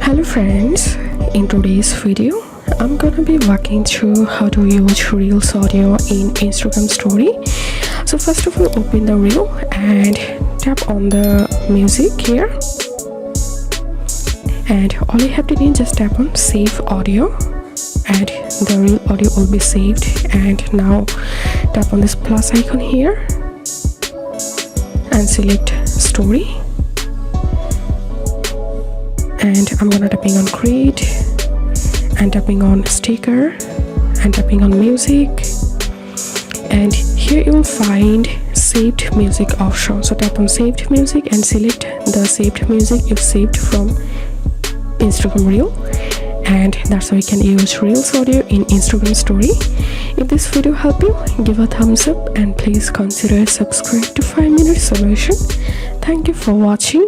Hello friends, in today's video I'm gonna be walking through how to use Reels audio in Instagram story. So first of all, open the reel and tap on the music here, and all you have to do is just tap on save audio and the reel audio will be saved. And now tap on this plus icon here and select story, and I'm gonna tapping on create and tapping on sticker and tapping on music, and here you will find saved music option. So tap on saved music and select the saved music you saved from Instagram reel, and that's how you can use Reels audio in Instagram story. If this video helped you, give a thumbs up and please consider subscribe to 5 Minute Solution. Thank you for watching.